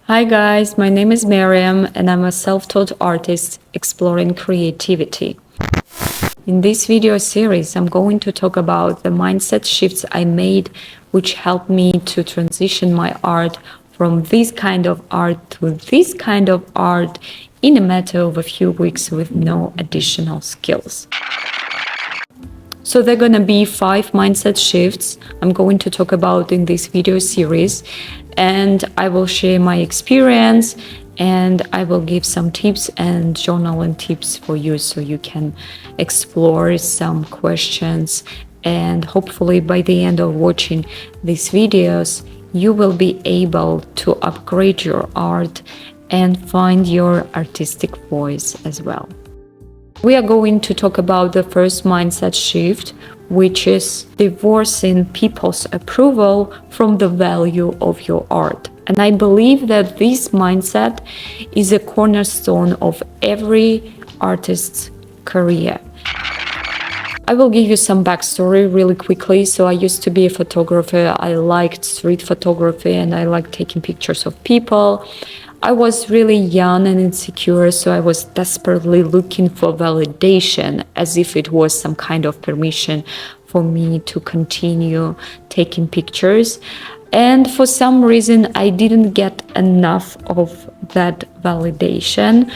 Hi guys, my name is Miriam and I'm a self-taught artist exploring creativity. In this video series, I'm going to talk about the mindset shifts I made which helped me to transition my art from this kind of art to this kind of art in a matter of a few weeks with no additional skills. So there are going to be 5 mindset shifts I'm going to talk about in this video series, and I will share my experience and I will give some tips and journaling tips for you so you can explore some questions, and hopefully by the end of watching these videos you will be able to upgrade your art and find your artistic voice as well. We are going to talk about the first mindset shift, which is divorcing people's approval from the value of your art. And I believe that this mindset is a cornerstone of every artist's career. I will give you some backstory really quickly. So I used to be a photographer. I liked street photography and I liked taking pictures of people. I was really young and insecure, so I was desperately looking for validation, as if it was some kind of permission for me to continue taking pictures. And for some reason, I didn't get enough of that validation,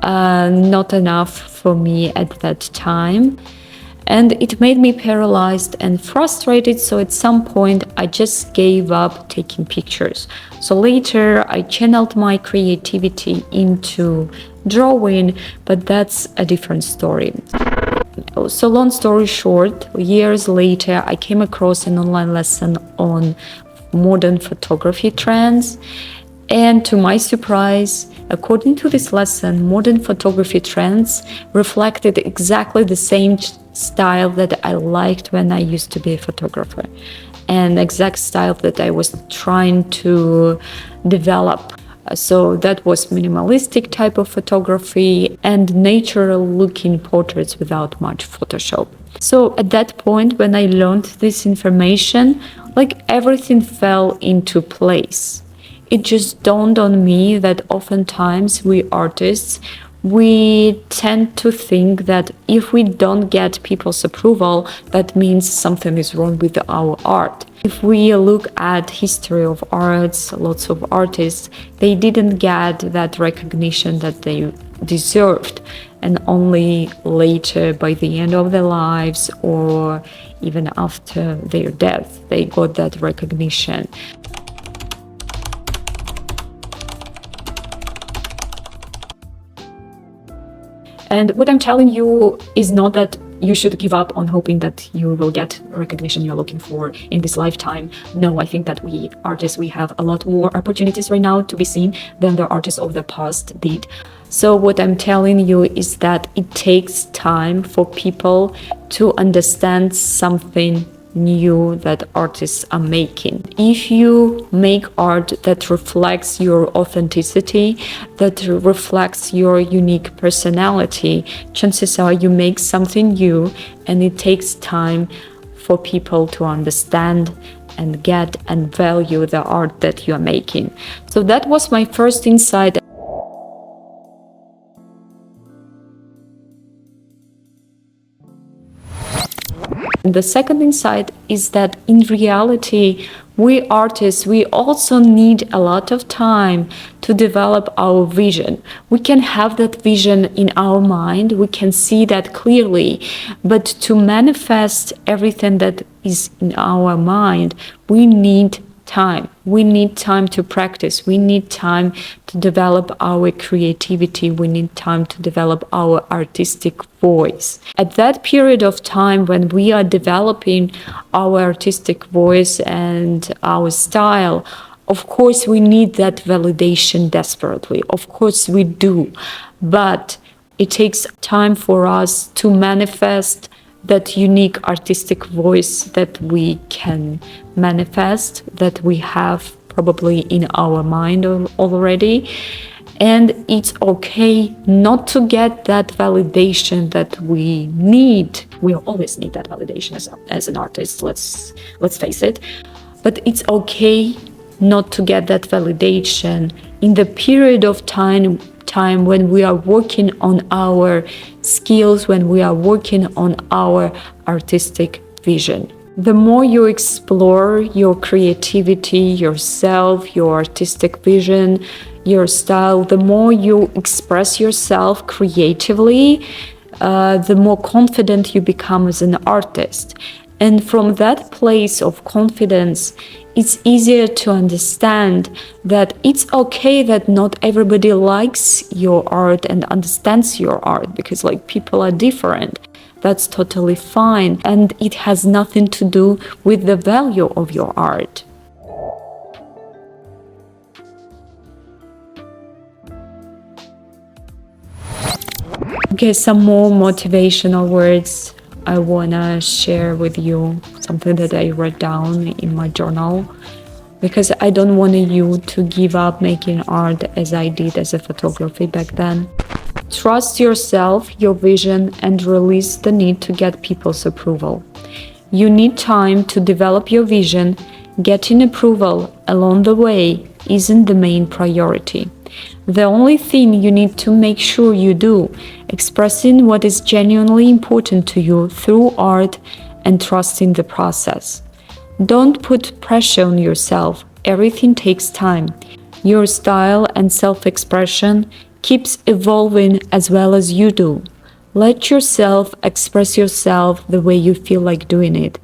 not enough for me at that time. And it made me paralyzed and frustrated, so at some point I just gave up taking pictures. So later I channeled my creativity into drawing, but that's a different story. So long story short, years later I came across an online lesson on modern photography trends, and to my surprise, according to this lesson, modern photography trends reflected exactly the same style that I liked when I used to be a photographer, and exact style that I was trying to develop. So that was minimalistic type of photography and natural looking portraits without much Photoshop. So at that point, when I learned this information, like everything fell into place. It just dawned on me that oftentimes we artists, we tend to think that if we don't get people's approval, that means something is wrong with our art. If we look at history of arts, lots of artists, they didn't get that recognition that they deserved, and only later, by the end of their lives or even after their death, they got that recognition. And what I'm telling you is not that you should give up on hoping that you will get recognition you're looking for in this lifetime. No, I think that we artists, we have a lot more opportunities right now to be seen than the artists of the past did. So what I'm telling you is that it takes time for people to understand something new that artists are making. If you make art that reflects your authenticity, that reflects your unique personality, chances are you make something new, and it takes time for people to understand and get and value the art that you are making. So that was my first insight. And the second insight is that in reality, we artists, we also need a lot of time to develop our vision. We can have that vision in our mind, we can see that clearly, but to manifest everything that is in our mind, we need time. We need time to practice. We need time to develop our creativity. We need time to develop our artistic voice. At that period of time when we are developing our artistic voice and our style, of course we need that validation desperately. Of course we do. But it takes time for us to manifest that unique artistic voice that we can manifest, that we have probably in our mind already. And it's okay not to get that validation that we need. We always need that validation as an artist, let's face it. But it's okay not to get that validation in the period of time when we are working on our skills, when we are working on our artistic vision. The more you explore your creativity, yourself, your artistic vision, your style, the more you express yourself creatively, the more confident you become as an artist. And from that place of confidence, it's easier to understand that it's okay that not everybody likes your art and understands your art, because like people are different. That's totally fine, and it has nothing to do with the value of your art. Okay, some more motivational words I wanna share with you, something that I wrote down in my journal, because I don't want you to give up making art as I did as a photography back then. Trust yourself, your vision, and release the need to get people's approval. You need time to develop your vision. Getting approval along the way isn't the main priority. The only thing you need to make sure you do, expressing what is genuinely important to you through art and trusting the process. Don't put pressure on yourself. Everything takes time. Your style and self-expression keeps evolving as well as you do. Let yourself express yourself the way you feel like doing it.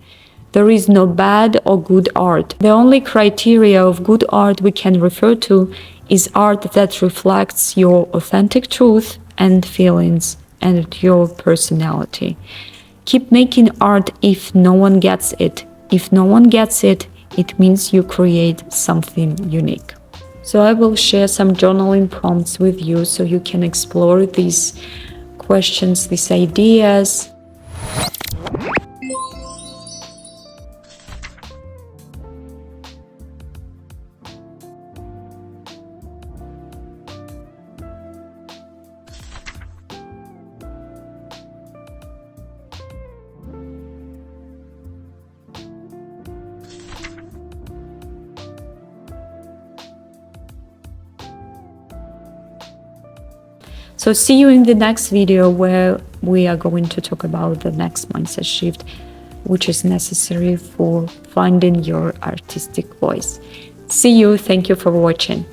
There is no bad or good art. The only criteria of good art we can refer to is art that reflects your authentic truth and feelings and your personality. Keep making art if no one gets it. If no one gets it, it means you create something unique. So I will share some journaling prompts with you so you can explore these questions, these ideas. So see you in the next video, where we are going to talk about the next mindset shift, which is necessary for finding your artistic voice. See you. Thank you for watching.